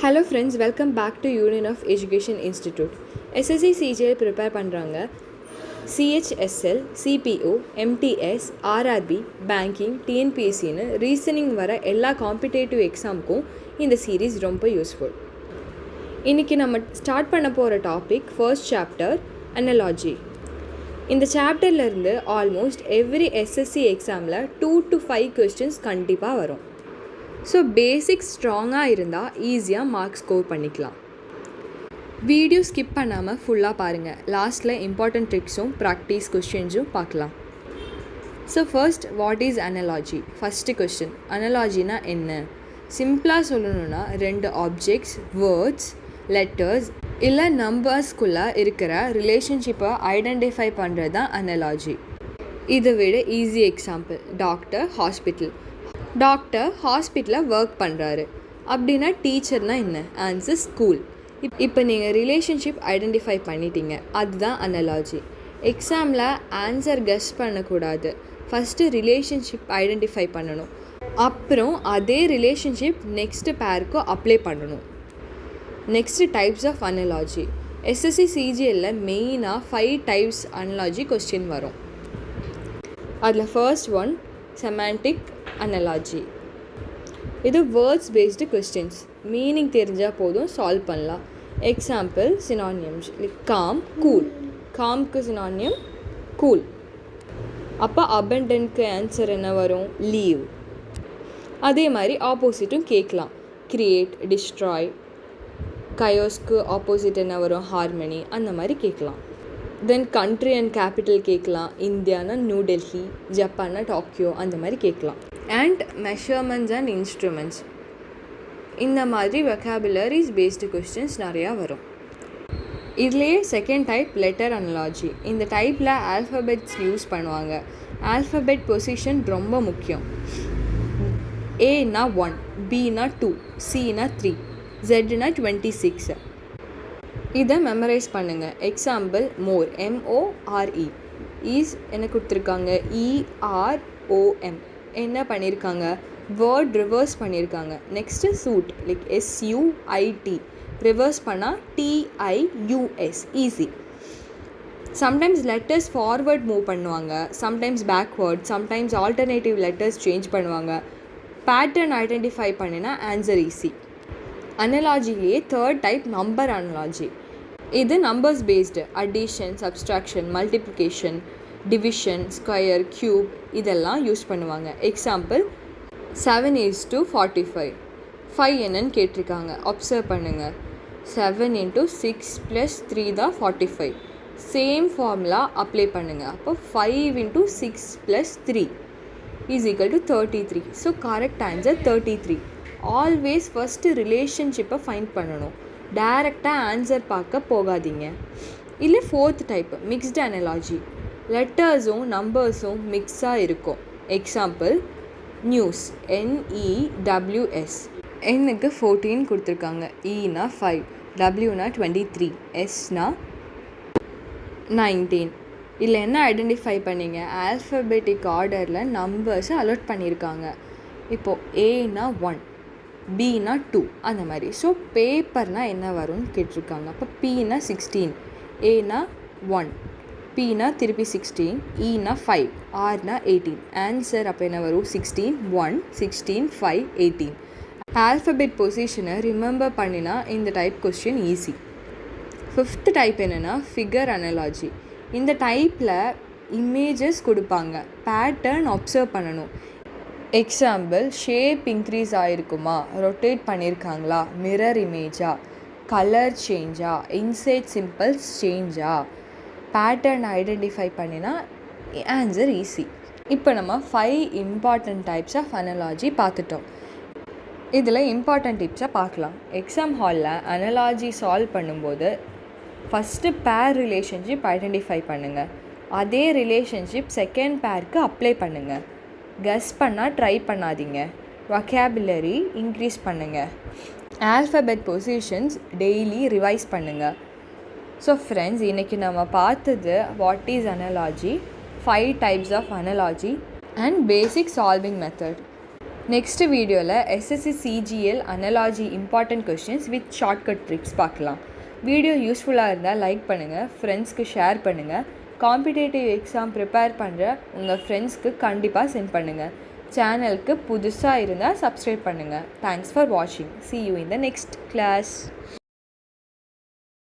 Hello friends, welcome back to Union of Education Institute. SSC CGL prepare பண்ணுறாங்க. CHSL, CPO, MTS, RRB, Banking, TNPSCன்னு reasoning வர எல்லா competitive எக்ஸாமுக்கும் இந்த series ரொம்ப useful. இன்றைக்கி நம்ம ஸ்டார்ட் பண்ண போகிற டாபிக் ஃபர்ஸ்ட் சாப்டர் அனலாஜி. இந்த சாப்டர்லேருந்து ஆல்மோஸ்ட் எவ்ரி SSC எக்ஸாமில் 2 to 5 கொஸ்டின்ஸ் கண்டிப்பாக வரும். ஸோ பேசிக்ஸ் ஸ்ட்ராங்காக இருந்தால் ஈஸியாக மார்க் ஸ்கோர் பண்ணிக்கலாம். வீடியோ ஸ்கிப் பண்ணாமல் ஃபுல்லாக பாருங்கள். லாஸ்ட்டில் இம்பார்ட்டன்ட் ட்ரிக்ஸும் ப்ராக்டிஸ் கொஸ்டின்ஸும் பார்க்கலாம். So first, what is analogy? First question, அனலாஜினா என்ன? சிம்பிளாக சொல்லணுன்னா 2 ஆப்ஜெக்ட்ஸ், வேர்ட்ஸ், லெட்டர்ஸ் இல்லை நம்பர்ஸ்குள்ளே இருக்கிற ரிலேஷன்ஷிப்பை ஐடென்டிஃபை பண்ணுறது தான் அனலாஜி. இதை விட ஈஸி எக்ஸாம்பிள், டாக்டர் ஹாஸ்பிட்டலில் ஒர்க் பண்ணுறாரு அப்படின்னா டீச்சர்னால் என்ன? Answer school. இப்போ நீங்கள் ரிலேஷன்ஷிப் ஐடென்டிஃபை பண்ணிட்டீங்க, அதுதான் அனலாஜி. எக்ஸாமில் ஆன்சர் கெஸ் பண்ணக்கூடாது, ஃபஸ்ட்டு ரிலேஷன்ஷிப் ஐடென்டிஃபை பண்ணணும், அப்புறம் அதே ரிலேஷன்ஷிப் நெக்ஸ்ட்டு பேருக்கு அப்ளை பண்ணணும். Next types of analogy. SSC CGL மெயினாக 5 டைப்ஸ் அனலாஜி கொஸ்டின் வரும். அதில் ஃபர்ஸ்ட் ஒன் செமாண்டிக் அனலாஜி. இது வேர்ட்ஸ் பேஸ்டு கொஸ்டின்ஸ், மீனிங் தெரிஞ்சால் போதும் சால்வ் பண்ணலாம். Example synonyms like calm, cool. காம்க்கு சினானியம் கூல். அப்போ அபண்டன்ட்க்கு ஆன்சர் என்ன வரும்? லீவ். அதே மாதிரி ஆப்போசிட்டும் கேட்கலாம், கிரியேட், டிஸ்ட்ராய். கயோஸ்க்கு ஆப்போசிட் என்ன வரும்? ஹார்மனி. அந்த மாதிரி கேட்கலாம். தென் கண்ட்ரி அண்ட் கேபிட்டல் கேட்கலாம். இந்தியானா நியூ டெல்லி, ஜப்பான்னா டோக்கியோ, அந்த மாதிரி கேட்கலாம். அண்ட் மெஷர்மெண்ட்ஸ் அண்ட் இன்ஸ்ட்ருமெண்ட்ஸ், இந்த மாதிரி வெக்காபுலரிஸ் பேஸ்டு கொஸ்டின்ஸ் நிறையா வரும். இதுலேயே செகண்ட் டைப் லெட்டர் அனலாஜி. இந்த டைப்பில் ஆல்ஃபபெட்ஸ் யூஸ் பண்ணுவாங்க. ஆல்ஃபபெட் பொசிஷன் ரொம்ப முக்கியம். ஏனா 1, பினா 2, சினா 3, ஜெட்னா 26. இதை மெமரைஸ் பண்ணுங்கள். Example more, MORE. ஈஸ் என்ன கொடுத்துருக்காங்க? EROM. என்ன பண்ணியிருக்காங்க? வேர்ட் ரிவர்ஸ் பண்ணியிருக்காங்க. Next suit like SUIT. Reverse பண்ணால் TIUS. Easy. Sometimes letters forward move பண்ணுவாங்க, sometimes backward, sometimes alternative letters change பண்ணுவாங்க. பேட்டர்ன் ஐடென்டிஃபை பண்ணினா ஆன்சர் ஈஸி. அனலாஜிலேயே தேர்ட் டைப் நம்பர் அனலாஜி. இது numbers based, addition, subtraction, multiplication, division, square, cube இதெல்லாம் use பண்ணுவாங்க. Example 7:45. 5 என்னன்னு கேட்டிருக்காங்க, அப்சர்வ் பண்ணுங்கள். 7 × 6 + 3 தான் 45. சேம் ஃபார்முலா அப்ளை பண்ணுங்கள். அப்போ 5 × 6 + 3 = 33. So correct answer 33. Always first ரிலேஷன்ஷிப்பை ஃபைண்ட் பண்ணணும், டைரெக்டாக ஆன்சர் பார்க்க போகாதீங்க. இல்லை ஃபோர்த் டைப் மிக்ஸ்டு அனலாஜி. லெட்டர்ஸும் நம்பர்ஸும் மிக்ஸாக இருக்கும். Example news, NEWS. என்னுக்கு 14 கொடுத்துருக்காங்க, Eனா 5, Wனா 23, Sனா 19. இல்லை என்ன ஐடென்டிஃபை பண்ணிங்க? ஆல்ஃபபெட்டிக் ஆர்டரில் நம்பர்ஸை அலோட் பண்ணியிருக்காங்க. இப்போது Aனா 1, Bனா 2, அந்த மாதிரி. ஸோ பேப்பர்னால் என்ன வரும்னு கேட்டிருக்காங்க. அப்போ Pனா 16, Aனா 1, Pனா திருப்பி 16, Eனா 5, Rனா 18. ஆன்சர் அப்போ என்ன வரும்? 16, 1, 16, 5, 18. ஆல்ஃபபெட் பொசிஷனை ரிமெம்பர் பண்ணினா இந்த type question easy. Fifth type என்னென்னா ஃபிகர் அனலாஜி. இந்த டைப்பில் இமேஜஸ் கொடுப்பாங்க, பேட்டர்ன் அப்சர்வ் பண்ணணும். எக்ஸாம்பிள் ஷேப் இன்க்ரீஸ் ஆகிருக்குமா, ரொட்டேட் பண்ணியிருக்காங்களா, மிரர் இமேஜா, கலர் சேஞ்சா, இன்சைட் சிம்பிள்ஸ் சேஞ்சா, பேட்டர்ன் ஐடென்டிஃபை பண்ணினா ஆன்சர் ஈஸி. இப்போ நம்ம 5 இம்பார்ட்டன்ட் டைப்ஸ் ஆஃப் அனலாஜி பார்த்துட்டோம். இதில் இம்பார்ட்டன்ட் டிப்ஸை பார்க்கலாம். எக்ஸாம் ஹாலில் அனலாஜி சால்வ் பண்ணும்போது ஃபஸ்ட்டு பேர் ரிலேஷன்ஷிப் ஐடென்டிஃபை பண்ணுங்கள். அதே ரிலேஷன்ஷிப் செகண்ட் பேருக்கு அப்ளை பண்ணுங்கள். கெஸ் பண்ணால் ட்ரை பண்ணாதீங்க. வொக்காபுலரி இன்க்ரீஸ் பண்ணுங்கள். ஆல்ஃபபெட் பொசிஷன்ஸ் டெய்லி ரிவைஸ் பண்ணுங்கள். ஸோ ஃப்ரெண்ட்ஸ், இன்றைக்கி நம்ம பார்த்தது what is analogy, 5 types of analogy and basic solving method. Next வீடியோவில் SSC CGL analogy important questions with shortcut tricks பார்க்கலாம். வீடியோ யூஸ்ஃபுல்லாக இருந்தால் லைக் பண்ணுங்கள், ஃப்ரெண்ட்ஸ்க்கு ஷேர் பண்ணுங்கள். காம்படிட்டிவ் எக்ஸாம் ப்ரிப்பேர் பண்ணுற உங்கள் ஃப்ரெண்ட்ஸ்க்கு கண்டிப்பாக சென்ட் பண்ணுங்கள். சேனலுக்கு புதுசாக இருந்தால் சப்ஸ்கிரைப் பண்ணுங்கள். தேங்க்ஸ் ஃபார் வாட்சிங். See you in the next class.